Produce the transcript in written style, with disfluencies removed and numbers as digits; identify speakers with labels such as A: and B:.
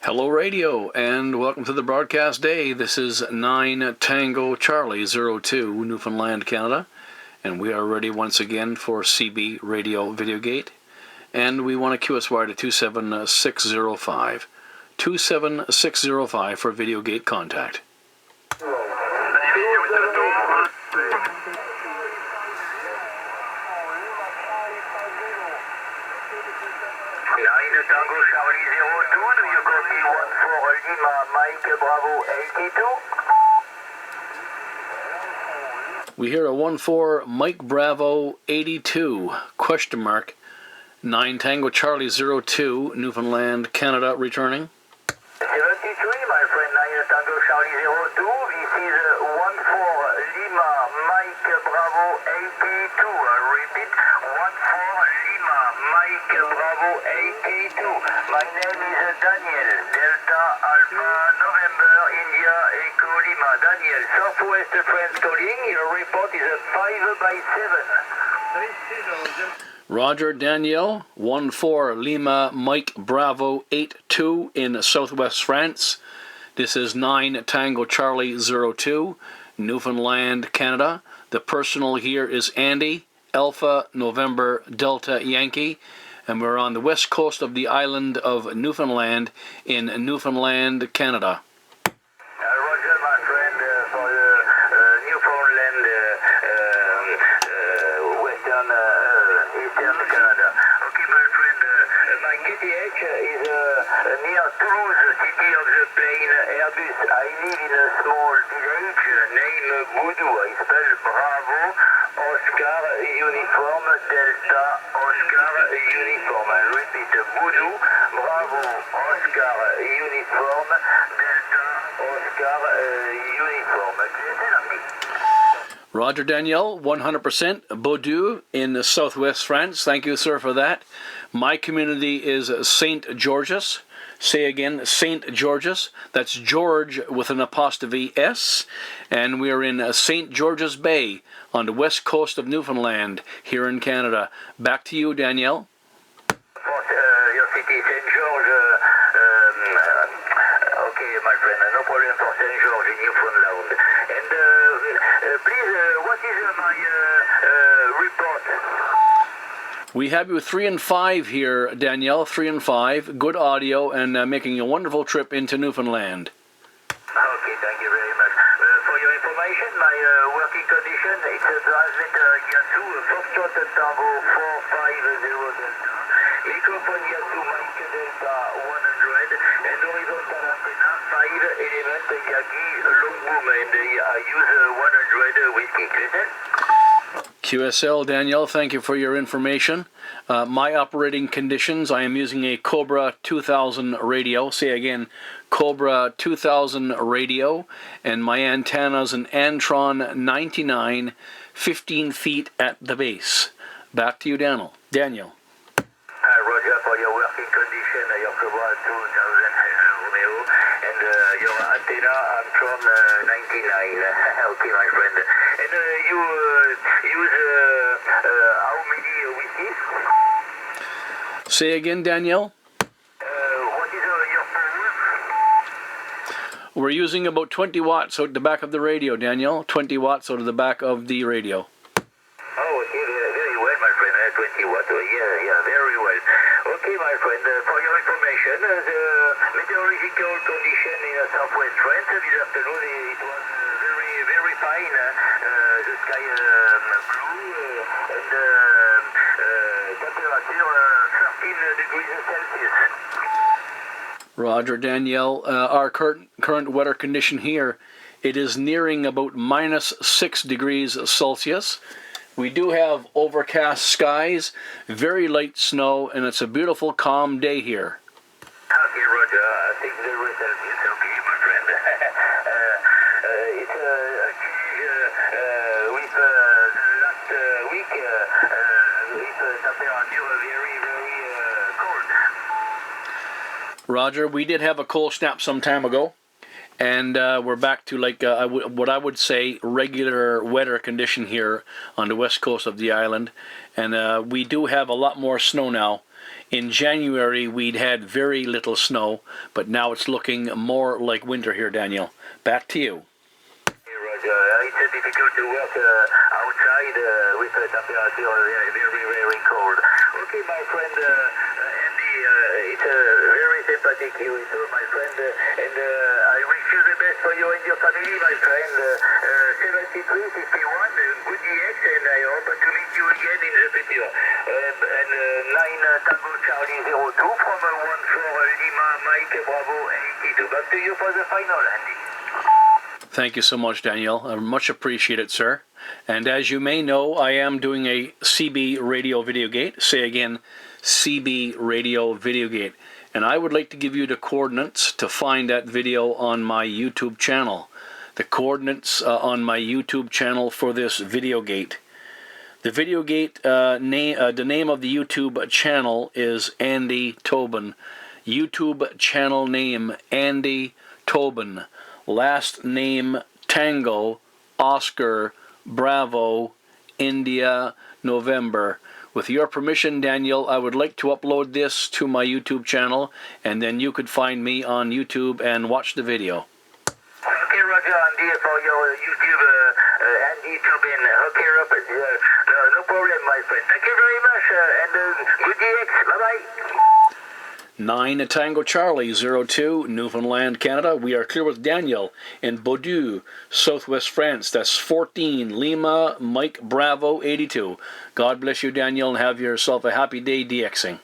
A: Hello Radio, and welcome to the broadcast day. This is 9 Tango Charlie 02, Newfoundland, Canada, and we are ready once again for CB Radio VideoGate, and we want to QSY to 27605. 27605 for VideoGate contact.
B: Tango Charlie 02, do you copy 14 Lima Mike Bravo 82?
A: We hear a 14 Mike Bravo 82, question mark, 9 Tango Charlie 02, Newfoundland, Canada, returning.
B: 73, my friend, 9 Tango Charlie 02, this is 14 Lima Mike Bravo 82, I repeat, 14 Lima Mike Bravo 82, my name is Daniel, Delta Alpha November India Echo Lima, Daniel, Southwest France calling, your report is a 5/7.
A: Roger, Danielle, 14 Lima Mike Bravo 82 in Southwest France. This is 9 Tango Charlie 02, Newfoundland, Canada. The personal here is Andy, Alpha November Delta Yankee, and we're on the west coast of the island of Newfoundland in Newfoundland, Canada.
B: Roger, my friend, for Newfoundland, Western, Eastern Canada. Okay, my friend, my KTH is near Toulouse, city of the plane, Airbus. I live in a small village named Boudou. I spell Bravo, Oscar, Uniform, Delta, Oscar, Uniform. I repeat, Boudou, Bravo, Oscar, Uniform, Delta, Oscar, Uniform.
A: Roger, Danielle, 100% Bordeaux in southwest France. Thank you, sir, for that. My community is St. George's. Say again, St. George's. That's George with an apostrophe S. And we are in St. George's Bay on the west coast of Newfoundland here in Canada. Back to you, Danielle.
B: Your city, St. George. Okay, my friend, no problem for St. George in Newfoundland. And please, what is my report?
A: We have you 3 and 5 here, Danielle, 3 and 5. Good audio and making a wonderful trip into Newfoundland.
B: Okay, thank you very much. For your information, my working condition, it's a transmitter Yasu, Foxtrot Tango 450 Delta. Microphone Yasu, Mike Delta 100, and horizontal antenna 5 element Yagi long boom, and I use 100 whiskey.
A: QSL, Danielle, thank you for your information. My operating conditions, I am using a Cobra 2000 radio. Say again, Cobra 2000 radio. And my antenna is an Antron 99, 15 feet at the base. Back to you, Daniel.
B: Roger, for your working condition, your Cobra 2000 Romeo, and your antenna Antron 99. Okay, my friend. And you use how many whiskeys?
A: Say again, Danielle.
B: What is your power?
A: We're using about 20 watts out the back of the radio, Danielle. 20 watts out of the back of the radio.
B: Oh, okay, very well, my friend. 20 watts. Yeah, very well. Okay, my friend, for your information, the meteorological condition in southwest France this afternoon, it was very fine. The sky blue and temperature 13 degrees Celsius.
A: Roger, Danielle. Our current weather condition here, it is nearing about -6 degrees Celsius. We do have overcast skies, very light snow, and it's a beautiful, calm day here.
B: Okay, Roger. I think the result is okay, my friend. It's a change with last week with temperature very cold.
A: Roger, we did have a cold snap some time ago, and we're back to like what I would say regular weather condition here on the west coast of the island, and we do have a lot more snow now. In January we'd had very little snow, but now it's looking more like winter here, Daniel. Back to you.
B: It's difficult to work outside with a temperature very cold. Okay, my friend Andy, it's very sympathetic you, so my friend, and I wish you the best for you and your family, my friend. 7351, good DX, and I hope to meet you again in the future. And 9 Tango Charlie 02 from 14 Lima Mike Bravo 82. Back to you for the final, Andy.
A: Thank you so much, Daniel. I much appreciate it, sir. And as you may know, I am doing a CB Radio VideoGate. Say again, CB Radio VideoGate. And I would like to give you the coordinates to find that video on my YouTube channel. The coordinates on my YouTube channel for this VideoGate. The VideoGate the name of the YouTube channel is Andy Tobin. YouTube channel name Andy Tobin. Last name Tango, Oscar, Bravo, India, November. With your permission, Daniel, I would like to upload this to my YouTube channel, and then you could find me on YouTube and watch the video.
B: Okay, Roger, Andy, for your YouTube, Andy Tobin. Okay, Robert, no problem, my friend. Thank you very much, and good DX. Bye-bye.
A: 9 Tango Charlie 02, Newfoundland, Canada. We are clear with Daniel in Bordeaux, southwest France. That's 14 Lima Mike Bravo 82. God bless you, Daniel, and have yourself a happy day DXing.